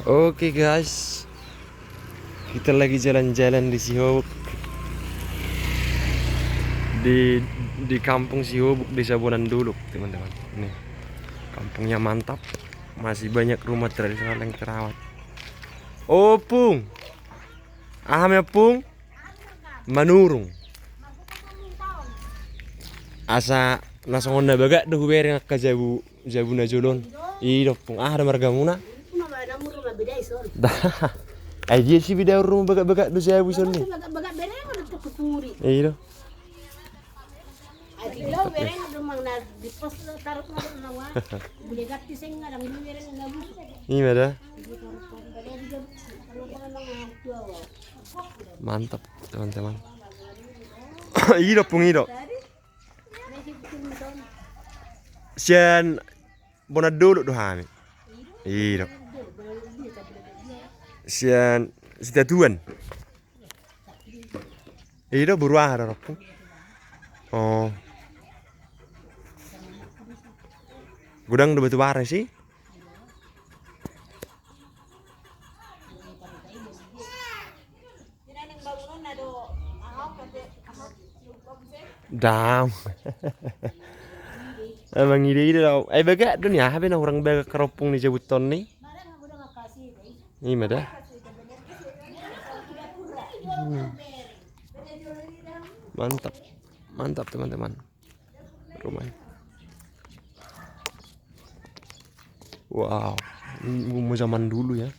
Oke guys, kita lagi jalan-jalan di Sihobuk, di kampung Sihobuk, Desa Bonanduluk, teman-teman. Ini kampungnya mantap, masih banyak rumah tradisional yang terawat. Oh Pung, aham ya Pung, manurung. Asa nasongonda baga duh bereng ka jabu na julon. Iro Pung, ada margamuna. Dah, aja sih video rumah baga-baga do saya buson nih. Baga bereng udah tuh kupuri. Iya. Lo bereng udah mangna di pos taruh nawa. Boleh gati sing ngadang di bereng ngabus. Ini ada. Mantap teman-teman. Iya Pung Ido. Sian bona dulu doh hami. Iya. Sian situan. Iya buruah ada Pung. Oh. Gudang udah batu bara sih. Dam. Emang ide tau. Baga dunia habe na orang baga keropong ni jabuton ni. Ini ada. Mantap. Mantap teman-teman. Rumahnya. Wow, ini zaman dulu ya.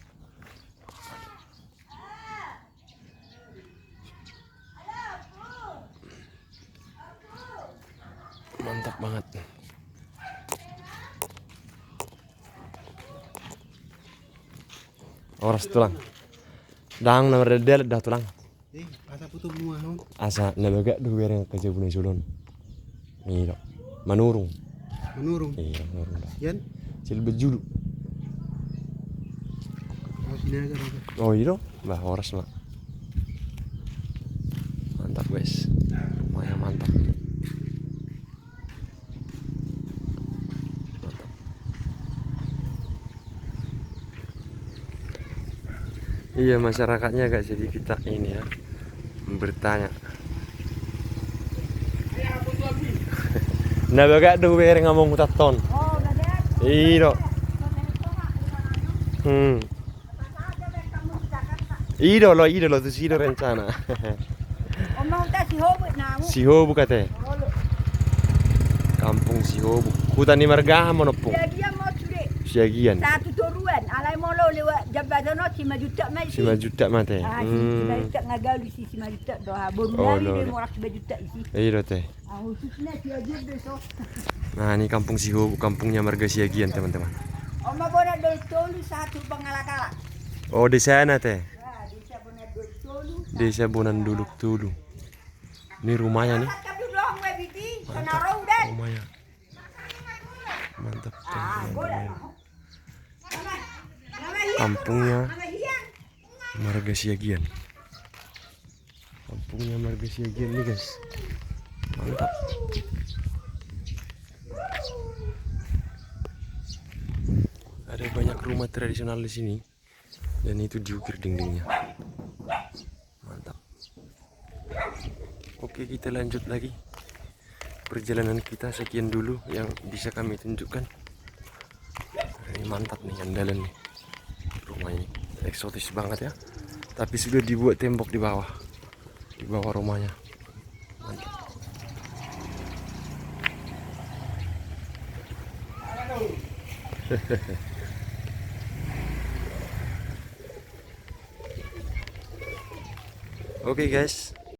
Mantap banget. Oras tulang. Dang nomor dedel dah tulang. Asa putu mua no. Asa nabaga duh bereng ka jabu na julon. Ini dok. Manurung. Menurung. Iya, manurung dah. Yan. Silbejulu. Oh sini aja. Oh iya, bah oras lah. Mantap guys, lumayan mantap. Mantap. Iya masyarakatnya agak jadi kita ini ya bertanya. Nah baga do bereng ngomong taton. Oh, udah. Iya. Idolo itu sih rencana. Omong ta Sihobuk namu. Sihobuk kate. Kampung Sihobuk. Hutan ni margahan mo no Pung. Dia mau curi. Siagian. Satu turuan, alai molo lewat jabatan 5 juta mai. 5 juta mate. 5 juta ngagal di 5 juta doa. Baru Oh, lari lo. dia mau 5 juta isi. Iya teh. Khususnya siagian besok. Nah ini kampung Sihobuk, kampungnya marga Siagian teman-teman. Oma bona dol tolu satu pengalakala. Oh di sana teh. Nah, bisa bona dol tolu. Desa Bonanduluk dulu. Ini rumahnya nih. Mantap dong we biti, Mantap. sonarong dan. Rumahnya. Mantap teman-teman. Kampungnya marga Siagian. Kampungnya marga Siagian nih guys. Mantap. Ada banyak rumah tradisional di sini dan itu diukir dindingnya. Mantap. Oke, kita lanjut lagi perjalanan kita. Sekian dulu yang bisa kami tunjukkan. Ini mantap nih andalan nih. Rumah ini eksotis banget ya. Tapi sudah dibuat tembok di bawah. Di bawah rumahnya. Mantap. Oke guys,